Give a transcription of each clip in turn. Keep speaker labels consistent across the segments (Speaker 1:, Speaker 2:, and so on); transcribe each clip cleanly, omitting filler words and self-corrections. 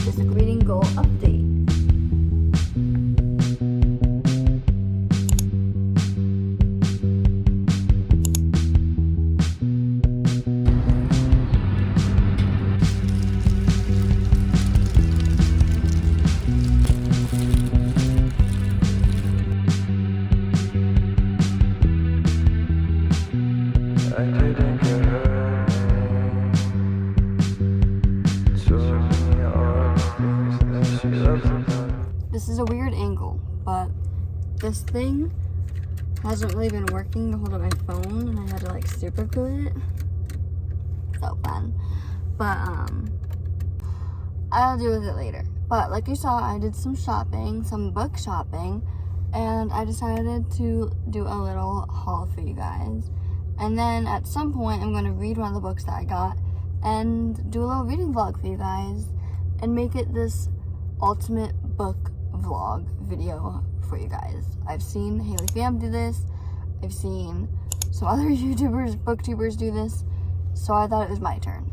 Speaker 1: basic reading goal update. This is a weird angle, but this thing hasn't really been working to hold up my phone, and I had to like super glue it. So fun. But I'll deal with it later. But like you saw, I did some shopping, some book shopping, and I decided to do a little haul for you guys. And then at some point, I'm going to read one of the books that I got and do a little reading vlog for you guys and make it this ultimate book vlog video for you guys. I've seen Haley Pham do this. I've seen some other YouTubers, booktubers do this. So I thought it was my turn.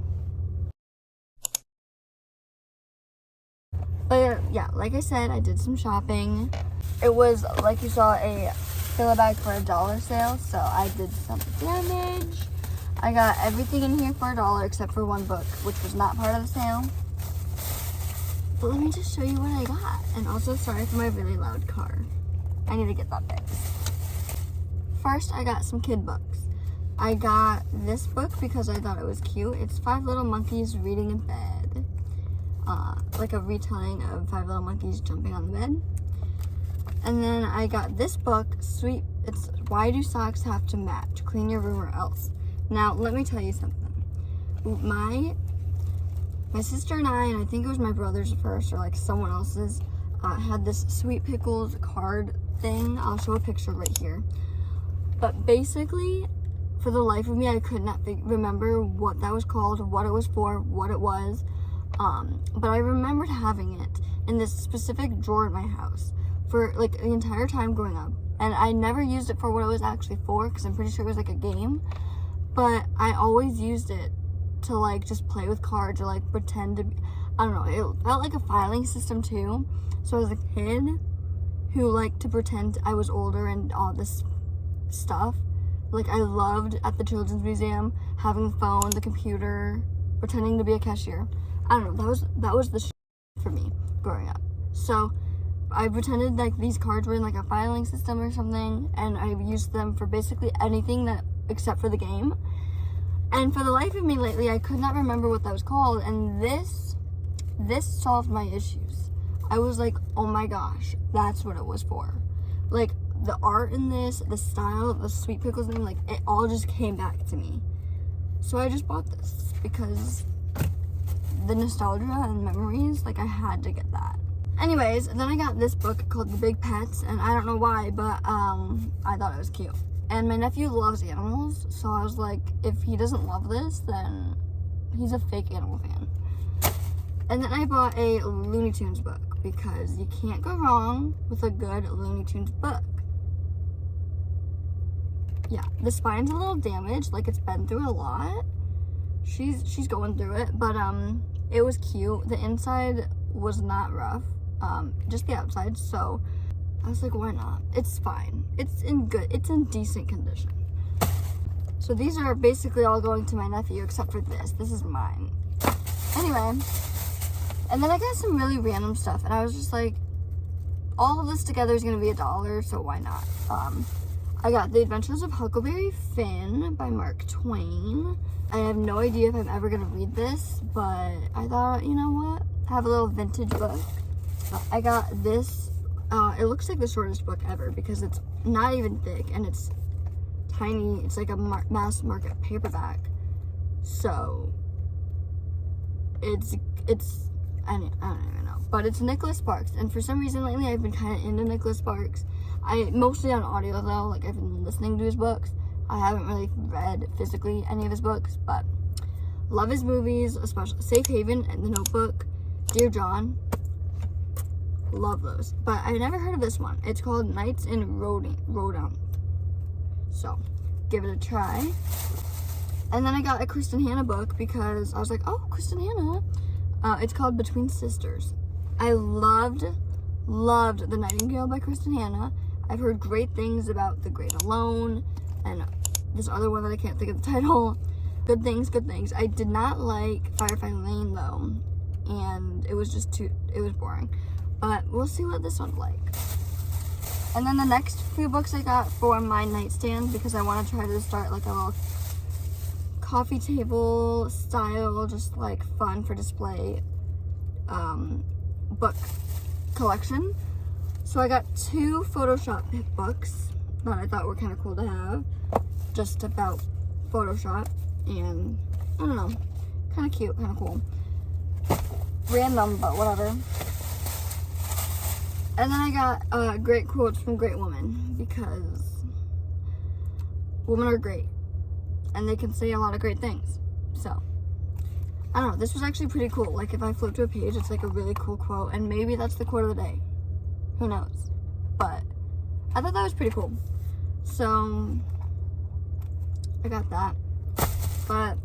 Speaker 1: But yeah, like I said, I did some shopping. It was, like you saw, a fill-a-bag for $1 sale, so I did some damage. I got everything in here for $1 except for one book, which was not part of the sale. But let me just show you what I got. And also, sorry for my really loud car. I need to get that fixed. First, I got some kid books. I got this book because I thought it was cute. It's 5 Little Monkeys Reading in Bed. Like a retelling of 5 Little Monkeys Jumping on the Bed. And then I got this book, it's Why Do Socks Have to Match? Clean Your Room or Else. Now, let me tell you something. My sister and I think it was my brother's first, or like someone else's, had this Sweet Pickles card thing. I'll show a picture right here. But basically, for the life of me, I could not remember what that was called, what it was for, what it was. But I remembered having it in this specific drawer at my house for like the entire time growing up. And I never used it for what it was actually for, because I'm pretty sure it was like a game. But I always used it to like just play with cards or like pretend to be, I don't know, it felt like a filing system too. So I was a kid who liked to pretend I was older and all this stuff. Like I loved at the Children's Museum having the phone, the computer, pretending to be a cashier. I don't know, that was the shit for me growing up. So I pretended like these cards were in like a filing system or something, and I used them for basically anything that except for the game. And for the life of me lately, I could not remember what that was called, and this solved my issues. I was like, oh my gosh, that's what it was for. Like, the art in this, the style of the Sweet Pickles name, like, it all just came back to me. So I just bought this, because the nostalgia and memories, like, I had to get that. Anyways, then I got this book called The Big Pets, and I don't know why, but I thought it was cute. And my nephew loves animals, so I was like, if he doesn't love this, then he's a fake animal fan. And then I bought a Looney Tunes book, because you can't go wrong with a good Looney Tunes book. Yeah, the spine's a little damaged, like it's been through a lot. She's going through it, but it was cute. The inside was not rough, just the outside, so I was like, why not? It's fine. It's in decent condition. So these are basically all going to my nephew, except for this. This is mine. Anyway, and then I got some really random stuff, and I was just like, all of this together is going to be $1, so why not? I got The Adventures of Huckleberry Finn by Mark Twain. I have no idea if I'm ever going to read this, but I thought, you know what? Have a little vintage book. I got this. It looks like the shortest book ever because it's not even thick and it's tiny. It's like a mass market paperback. So it's I don't even know. But it's Nicholas Sparks, and for some reason lately I've been kind of into Nicholas Sparks. I mostly on audio though, like I've been listening to his books. I haven't really read physically any of his books, but love his movies, especially Safe Haven and The Notebook, Dear John. Love those. But I never heard of this one. It's called Nights in Rodin. So, give it a try. And then I got a Kristen Hanna book because I was like, oh, Kristen Hanna. It's called Between Sisters. I loved The Nightingale by Kristen Hanna. I've heard great things about The Great Alone and this other one that I can't think of the title. Good things, good things. I did not like Firefly Lane though, and it was boring. But we'll see what this one's like. And then the next few books I got for my nightstand, because I want to try to start like a little coffee table style, just like fun for display book collection. So I got 2 Photoshop books that I thought were kind of cool to have, just about Photoshop, and I don't know, kind of cute, kind of cool. Random, but whatever. And then I got great quotes from great women, because women are great and they can say a lot of great things. So I don't know, this was actually pretty cool. Like if I flip to a page, it's like a really cool quote, and maybe that's the quote of the day. Who knows? But I thought that was pretty cool. So I got that. But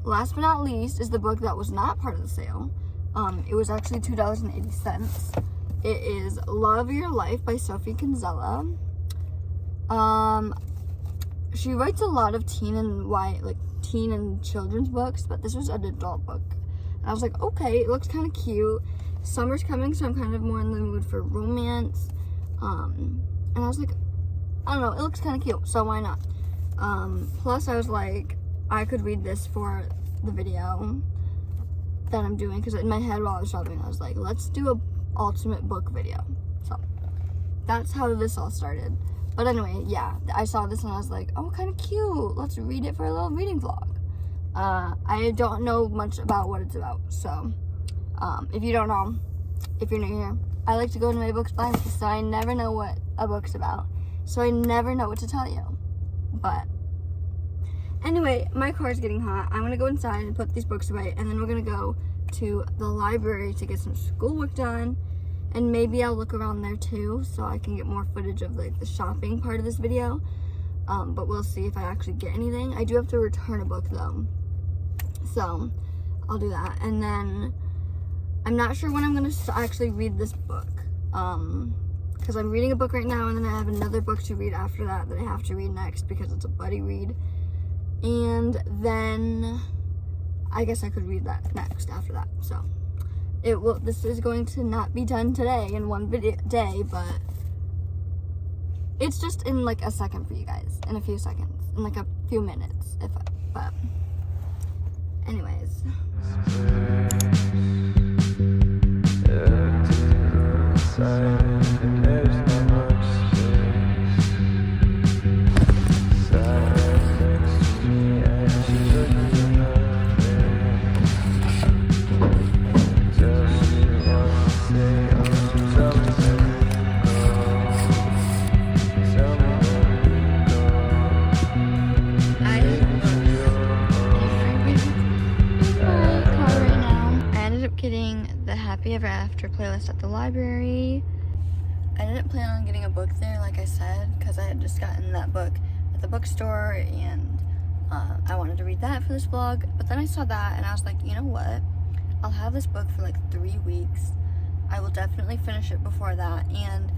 Speaker 1: last but not least is the book that was not part of the sale. It was actually $2.80. It is Love Your Life by Sophie Kinsella. She writes a lot of teen and children's books, but this was an adult book. And I was like, okay, it looks kind of cute. Summer's coming, so I'm kind of more in the mood for romance. And I was like, I don't know, it looks kind of cute, so why not? Plus I was like, I could read this for the video that I'm doing, because in my head while I was shopping, I was like, let's do a ultimate book video. So that's how this all started. But anyway, yeah, I saw this and I was like, oh, kind of cute. Let's read it for a little reading vlog. I don't know much about what it's about, so if you don't know, if you're new here, I like to go into my books blindly, so I never know what a book's about, so I never know what to tell you. But anyway, my car's getting hot. I'm gonna go inside and put these books away, and then we're gonna go to the library to get some schoolwork done, and maybe I'll look around there too, so I can get more footage of like the shopping part of this video. But we'll see if I actually get anything. I do have to return a book though, so I'll do that. And then I'm not sure when I'm gonna actually read this book, because I'm reading a book right now, and then I have another book to read after that I have to read next because it's a buddy read, and then I guess I could read that next after that. So this is going to not be done today in one day, but it's just in like a second for you guys, in a few seconds, in like a few minutes, but anyways. Ever After playlist at the library. I didn't plan on getting a book there, like I said, because I had just gotten that book at the bookstore, and I wanted to read that for this vlog. But then I saw that and I was like, you know what, I'll have this book for like 3 weeks. I will definitely finish it before that, and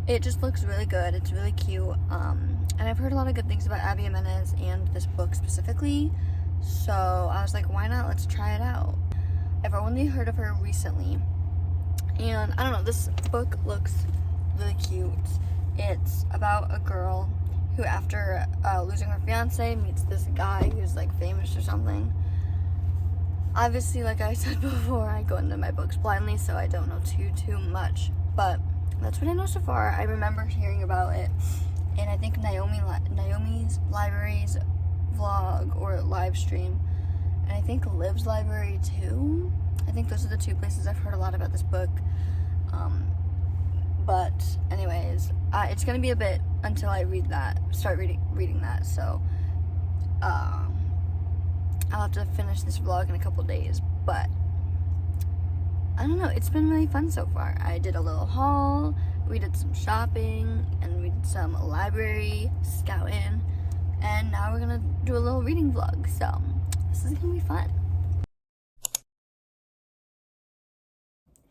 Speaker 1: it just looks really good. It's really cute, and I've heard a lot of good things about Abby Jimenez and this book specifically, so I was like, why not, let's try it out. I've only heard of her recently, and I don't know, this book looks really cute. It's about a girl who, after losing her fiance, meets this guy who's like famous or something. Obviously, like I said before, I go into my books blindly, so I don't know too much, but that's what I know so far. I remember hearing about it, and I think Naomi's Library's vlog or live stream, and I think Liv's library too. I think those are the 2 places I've heard a lot about this book. But anyways, it's gonna be a bit until I start reading that. So I'll have to finish this vlog in a couple days. But I don't know, it's been really fun so far. I did a little haul, we did some shopping, and we did some library scouting, and now we're gonna do a little reading vlog. So this is gonna be fun.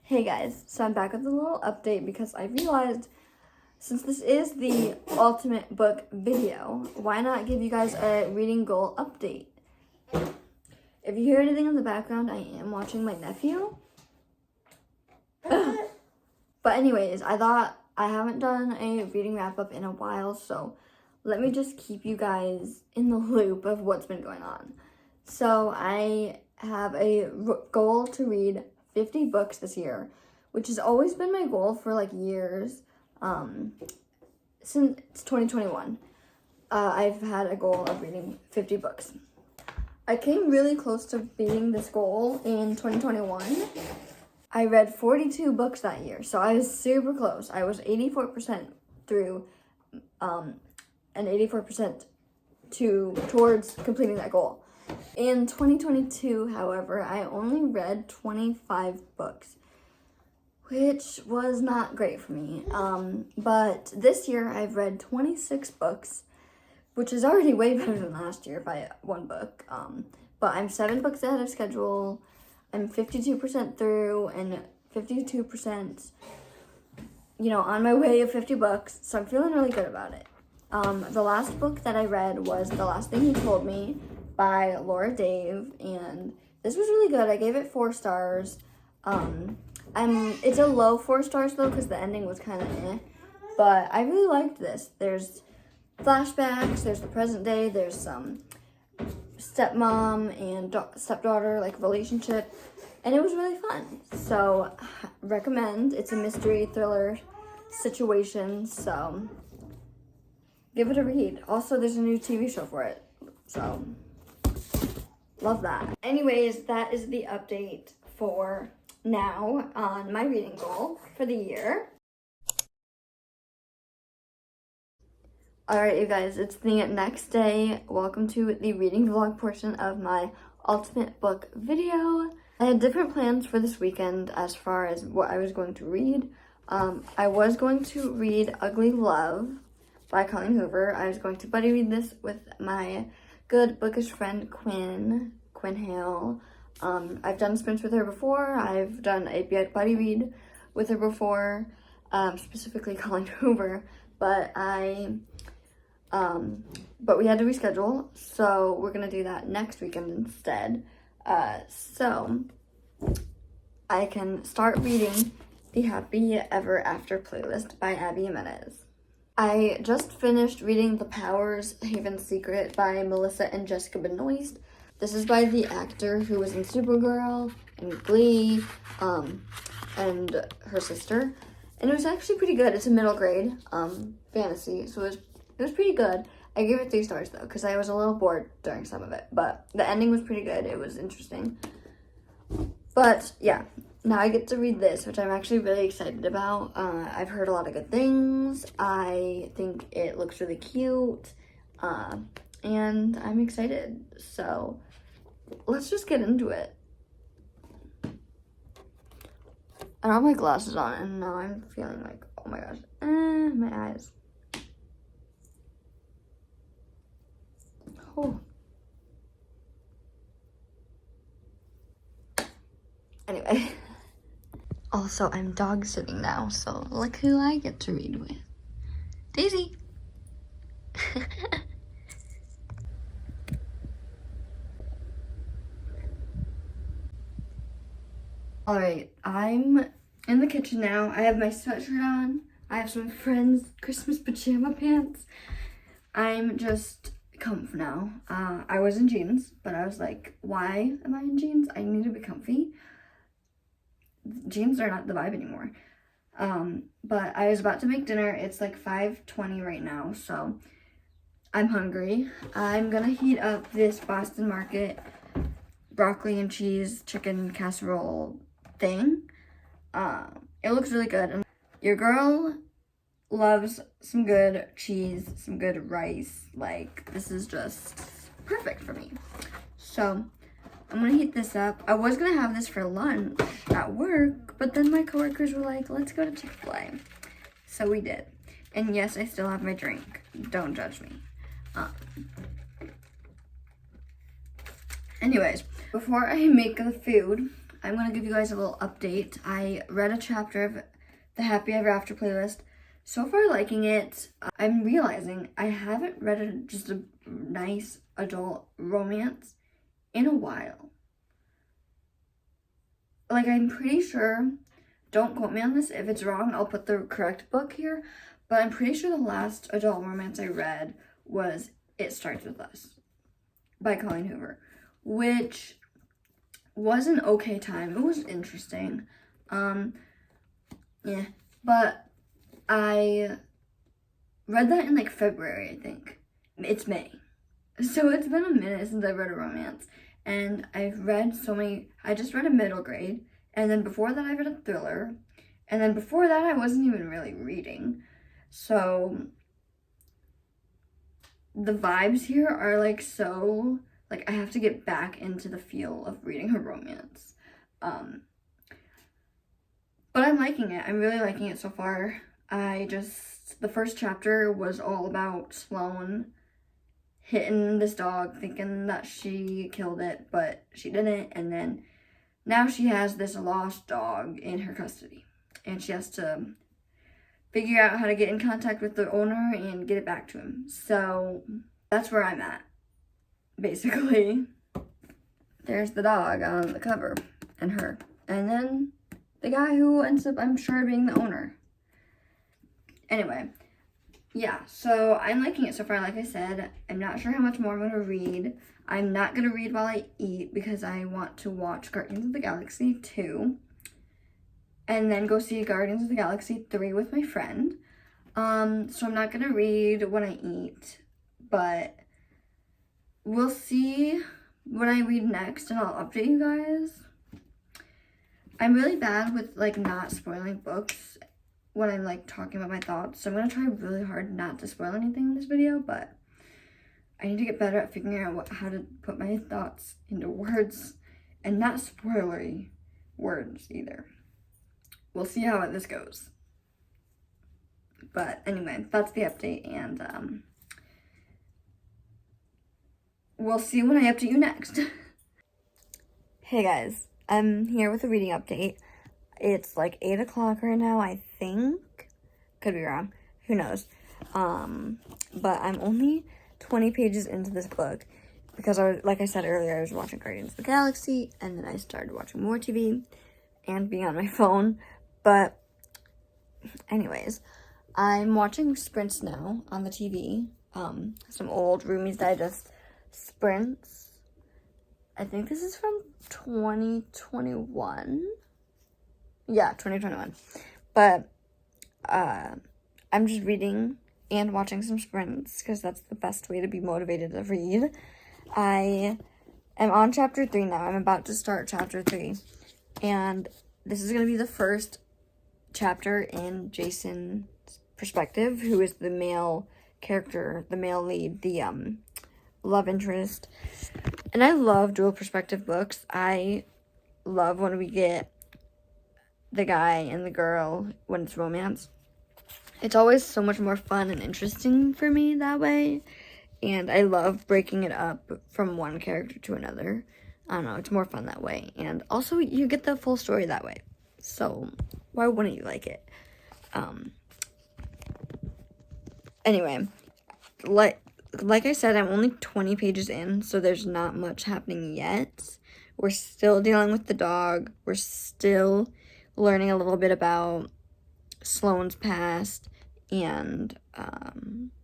Speaker 1: Hey guys, so I'm back with a little update because I realized since this is the ultimate book video, why not give you guys a reading goal update? If you hear anything in the background, I am watching my nephew. But anyways, I thought I haven't done a reading wrap up in a while, so let me just keep you guys in the loop of what's been going on. So I have a goal to read 50 books this year, which has always been my goal for like years, since 2021. I've had a goal of reading 50 books. I came really close to beating this goal in 2021. I read 42 books that year, so I was super close. I was 84% through, and 84% towards completing that goal. In 2022, however, I only read 25 books, which was not great for me. But this year I've read 26 books, which is already way better than last year by one book. But I'm 7 books ahead of schedule. I'm 52% through and 52%, on my way of 50 books. So I'm feeling really good about it. The last book that I read was The Last Thing He Told Me by Laura Dave, and this was really good. I gave it 4 stars. It's a low 4 stars though because the ending was kind of eh, but I really liked this. There's flashbacks, there's the present day, there's some stepmom and stepdaughter like relationship, and it was really fun. So recommend. It's a mystery thriller situation, so give it a read. Also, there's a new TV show for it, so love that. Anyways, that is the update for now on my reading goal for the year. Alright, you guys, it's the next day. Welcome to the reading vlog portion of my ultimate book video. I had different plans for this weekend as far as what I was going to read. I was going to read Ugly Love by Colleen Hoover. I was going to buddy read this with my good bookish friend Quinn Hale. I've done sprints with her before. I've done a buddy read with her before, specifically Colleen Hoover, but we had to reschedule, so we're gonna do that next weekend instead. So I can start reading the Happy Ever After playlist by Abby Jimenez. I just finished reading The Powers Haven Secret by Melissa and Jessica Benoist. This is by the actor who was in Supergirl and Glee, and her sister. And it was actually pretty good. It's a middle grade fantasy, so it was pretty good. I gave it 3 stars though, because I was a little bored during some of it, but the ending was pretty good. It was interesting. But yeah, now I get to read this, which I'm actually really excited about. I've heard a lot of good things. I think it looks really cute, and I'm excited. So let's just get into it. I don't have my glasses on, and now I'm feeling like, oh my gosh, my eyes. Oh. Anyway. Also, I'm dog sitting now, so look who I get to read with. Daisy! Alright, I'm in the kitchen now. I have my sweatshirt on. I have some friends' Christmas pajama pants. I'm just comfy now. I was in jeans, but I was like, why am I in jeans? I need to be comfy. Jeans are not the vibe anymore. But I was about to make dinner. It's like 5:20 right now, so I'm hungry. I'm gonna heat up this Boston Market broccoli and cheese chicken casserole thing. It looks really good. And your girl loves some good cheese, some good rice. Like, this is just perfect for me. So I'm gonna heat this up. I was gonna have this for lunch at work, but then my coworkers were like, let's go to Chick-fil-A. So we did. And yes, I still have my drink. Don't judge me. Anyways, before I make the food, I'm going to give you guys a little update. I read a chapter of the Happy Ever After playlist. So far, liking it. I'm realizing I haven't read just a nice adult romance in a while. Like, I'm pretty sure, don't quote me on this, if it's wrong, I'll put the correct book here, but I'm pretty sure the last adult romance I read was It Starts With Us by Colleen Hoover, which was an okay time. It was interesting. Yeah, but I read that in like February, I think. It's May. So it's been a minute since I've read a romance. And I've read so many. I just read a middle grade. And then before that, I read a thriller. And then before that, I wasn't even really reading. So the vibes here are like so, like I have to get back into the feel of reading a romance. But I'm liking it. I'm really liking it so far. The first chapter was all about Sloane hitting this dog, thinking that she killed it, but she didn't. And then now she has this lost dog in her custody. And she has to figure out how to get in contact with the owner and get it back to him. So that's where I'm at, basically. There's the dog on the cover and her. And then the guy who ends up, I'm sure, being the owner. Anyway, yeah, so I'm liking it so far. Like I said, I'm not sure how much more I'm going to read. I'm not going to read while I eat because I want to watch Guardians of the Galaxy 2 and then go see Guardians of the Galaxy 3 with my friend. So I'm not going to read when I eat, but we'll see when I read next and I'll update you guys. I'm really bad with like not spoiling books when I'm like talking about my thoughts, so I'm gonna try really hard not to spoil anything in this video, but I need to get better at figuring out how to put my thoughts into words and not spoilery words either. We'll see how this goes. But anyway, that's the update, and we'll see when I update you next. Hey guys, I'm here with a reading update. It's like 8 o'clock right now, I think. Could be wrong. Who knows? But I'm only 20 pages into this book because like I said earlier, I was watching Guardians of the Galaxy and then I started watching more TV and being on my phone. But anyways, I'm watching Sprints now on the TV. Some old Roomies Digest Sprints. I think this is from 2021. Yeah, 2021. But I'm just reading and watching some Sprints because that's the best way to be motivated to read. I am on chapter 3 now. I'm about to start chapter 3. And this is going to be the first chapter in Jason's perspective, who is the male character, the male lead, the love interest. And I love dual perspective books. I love when we get the guy and the girl when it's romance. It's always so much more fun and interesting for me that way. And I love breaking it up from one character to another. I don't know, it's more fun that way. And also, you get the full story that way. So, why wouldn't you like it? Anyway, like I said, I'm only 20 pages in, so there's not much happening yet. We're still dealing with the dog. We're still learning a little bit about Sloane's past, and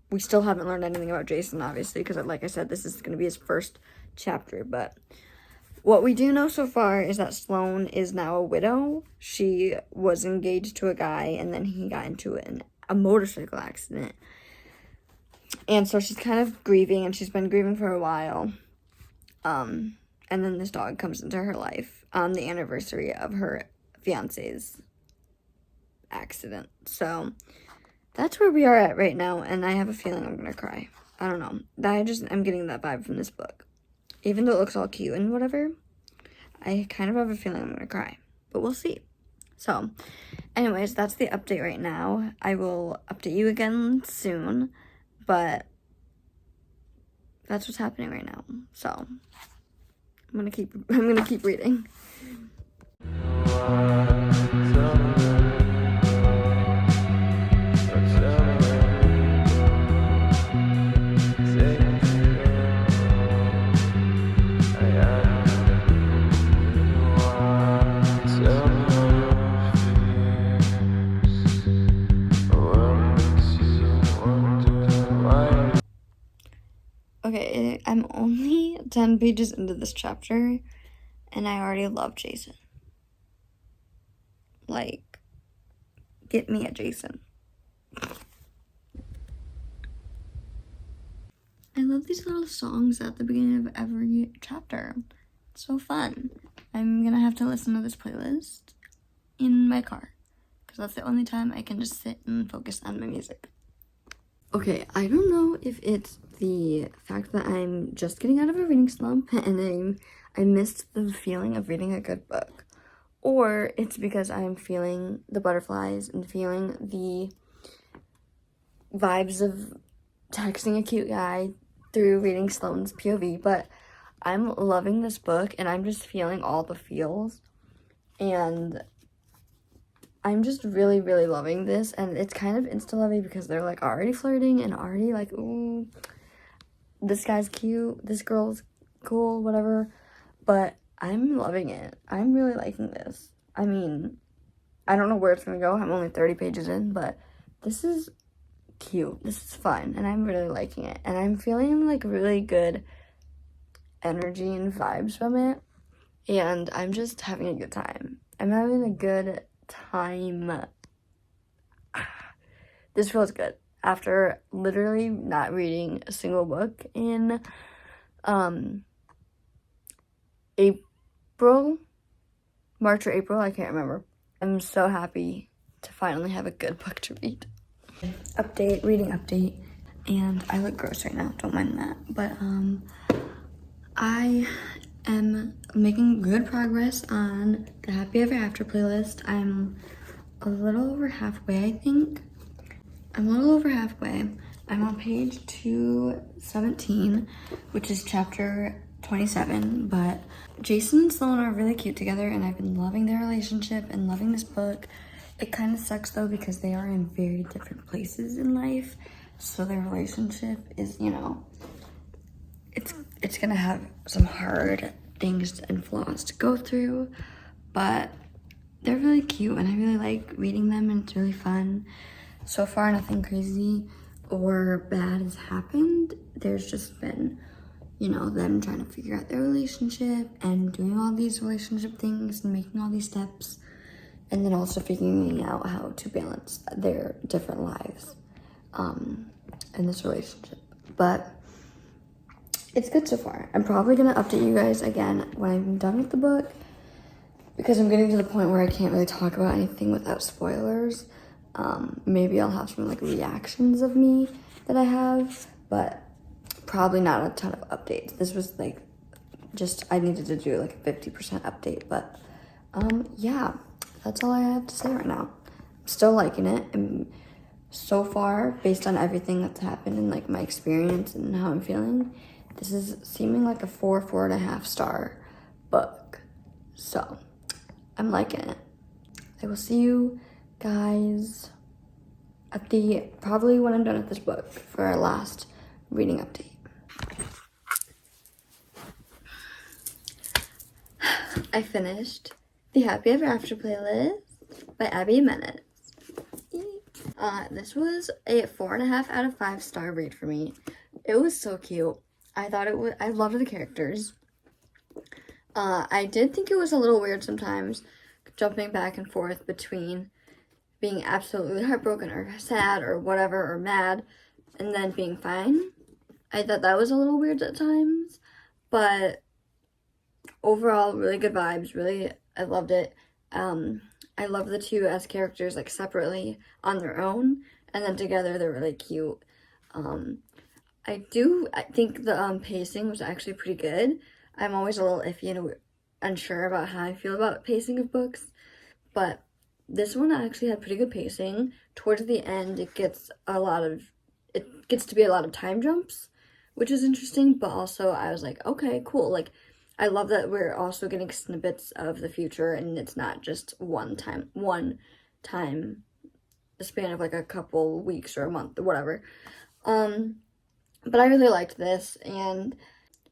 Speaker 1: we still haven't learned anything about Jason, obviously, because like I said, this is going to be his first chapter. But what we do know so far is that Sloane is now a widow. She was engaged to a guy, and then he got into a motorcycle accident. And so she's kind of grieving, and she's been grieving for a while. And then this dog comes into her life on the anniversary of her fiance's accident. So that's where we are at right now, and I have a feeling I'm gonna cry. I don't know. I'm getting that vibe from this book. Even though it looks all cute and whatever, I kind of have a feeling I'm gonna cry. But we'll see. So, anyways, that's the update right now. I will update you again soon, but that's what's happening right now. So, I'm gonna keep reading. 10 pages into this chapter, and I already love Jason. Like, get me a Jason. I love these little songs at the beginning of every chapter. It's so fun. I'm gonna have to listen to this playlist in my car, because that's the only time I can just sit and focus on my music. Okay, I don't know if it's the fact that I'm just getting out of a reading slump and I missed the feeling of reading a good book, or it's because I'm feeling the butterflies and feeling the vibes of texting a cute guy through reading Sloane's POV, but I'm loving this book and I'm just feeling all the feels, and I'm just really, really loving this. And it's kind of insta-lovey because they're like already flirting and already like, ooh, this guy's cute, this girl's cool, whatever. But I'm loving it. I'm really liking this. I mean, I don't know where it's gonna go. I'm only 30 pages in, but this is cute. This is fun, and I'm really liking it. And I'm feeling like really good energy and vibes from it. And I'm just having a good time. I'm having a good time. This feels good. After literally not reading a single book in March or April, I can't remember. I'm so happy to finally have a good book to read. Reading update, and I look gross right now, don't mind that, but I am making good progress on the Happy Ever After playlist. I'm a little over halfway, I think. I'm on page 217, which is chapter 27, but Jason and Sloane are really cute together, and I've been loving their relationship and loving this book. It kind of sucks though because they are in very different places in life, so their relationship is, you know, it's gonna have some hard things and flaws to go through, but they're really cute and I really like reading them, and it's really fun. So far, nothing crazy or bad has happened. There's just been, you know, them trying to figure out their relationship and doing all these relationship things and making all these steps, and then also figuring out how to balance their different lives in this relationship. But it's good so far. I'm probably gonna update you guys again when I'm done with the book, because I'm getting to the point where I can't really talk about anything without spoilers. Maybe I'll have some like reactions of me that I have, but probably not a ton of updates. This was like just, I needed to do like a 50% update, but yeah, that's all I have to say right now. I'm still liking it, and so far, based on everything that's happened and like my experience and how I'm feeling, this is seeming like a 4.5 star book. So I'm liking it. I will see you guys at probably when I'm done with this book for our last reading update. I finished the Happy Ever After playlist by Abby Jimenez. This was a 4.5 out of 5 star read for me. It was so cute. I loved the characters. I did think it was a little weird sometimes, jumping back and forth between being absolutely heartbroken or sad or whatever or mad and then being fine. I thought that was a little weird at times, but overall really good vibes. Really, I loved it. I love the two as characters, like separately on their own, and then together they're really cute. I think the pacing was actually pretty good. I'm always a little iffy and unsure about how I feel about pacing of books, but this one actually had pretty good pacing. Towards the end, it gets to be a lot of time jumps, which is interesting, but also I was like, okay, cool. Like, I love that we're also getting snippets of the future, and it's not just one time, the span of like a couple weeks or a month or whatever. But I really liked this, and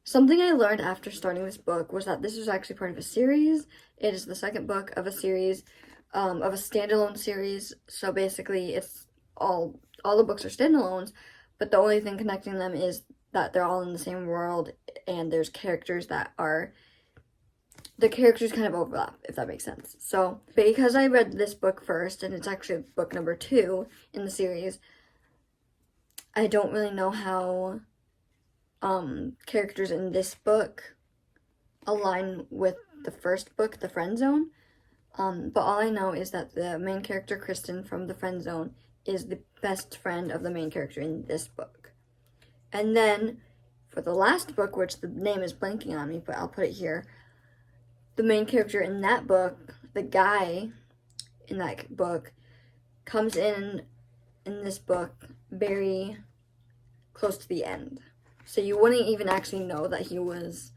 Speaker 1: something I learned after starting this book was that this was actually part of a series. It is the second book of a series, of a standalone series. So basically, it's all the books are standalones, but the only thing connecting them is that they're all in the same world. and there's characters that are, the characters kind of overlap, if that makes sense. So because I read this book first, and it's actually book number 2 in the series, I don't really know how characters in this book align with the first book, The Friend Zone. But all I know is that the main character, Kristen, from The Friend Zone, is the best friend of the main character in this book. And then, for the last book, which the name is blanking on me, but I'll put it here, the main character in that book, the guy in that book, comes in this book very close to the end. So you wouldn't even actually know that he was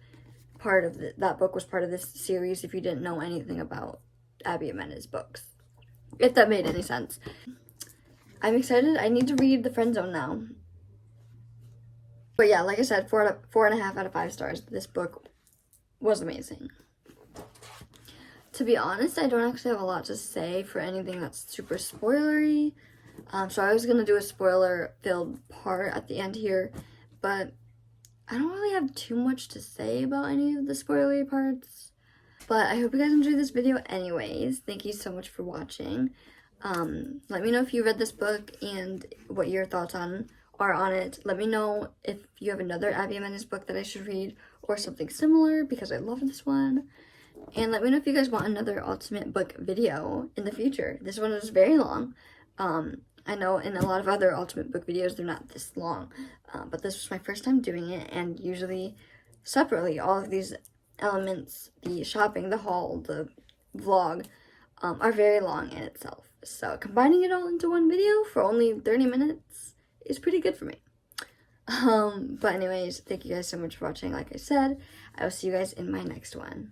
Speaker 1: part of that book was part of this series if you didn't know anything about Abby Jimenez books. If that made any sense. I'm excited. I need to read The Friend Zone now. But yeah, like I said, 4.5 out of 5 stars. This book was amazing. To be honest, I don't actually have a lot to say for anything that's super spoilery. So I was going to do a spoiler-filled part at the end here, but I don't really have too much to say about any of the spoilery parts. But I hope you guys enjoyed this video anyways. Thank you so much for watching. Let me know if you read this book and what your thoughts are on it. Let me know if you have another Abby Jimenez book that I should read or something similar, because I love this one. And let me know if you guys want another ultimate book video in the future. This one is very long. I know in a lot of other ultimate book videos they're not this long, but this was my first time doing it, and usually separately all of these elements, the shopping, the haul, the vlog, are very long in itself. So combining it all into one video for only 30 minutes is pretty good for me. But anyways, thank you guys so much for watching. Like I said, I will see you guys in my next one.